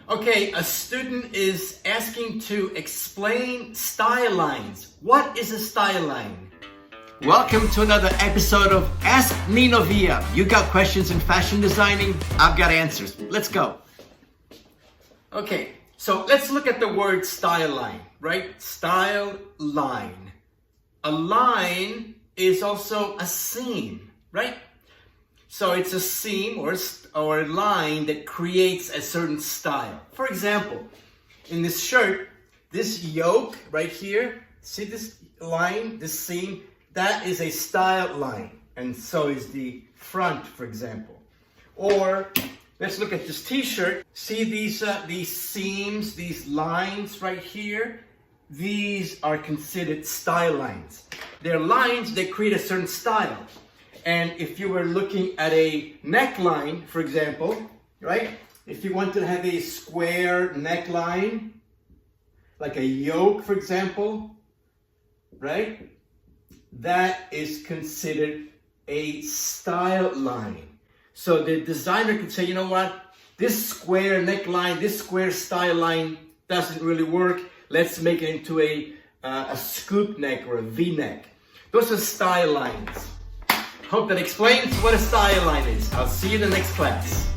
Okay, a student is asking to explain style lines. What is a style line? Welcome to another episode of Ask Nino Via. You got questions in fashion designing? I've got answers. Let's go. Okay, so let's look at the word style line, right? Style line. A line is also a seam, right? So it's a seam or a line that creates a certain style. For example, in this shirt, this yoke right here, see this line, this seam? That is a style line. And so is the front, for example. Or let's look at this t-shirt. See these seams, these lines right here? These are considered style lines. They're lines that create a certain style. And if you were looking at a neckline, for example, right? If you want to have a square neckline, like a yoke, for example, right? That is considered a style line. So the designer could say, you know what? This square neckline, this square style line doesn't really work. Let's make it into a scoop neck or a V-neck. Those are style lines. Hope that explains what a style line is. I'll see you in the next class.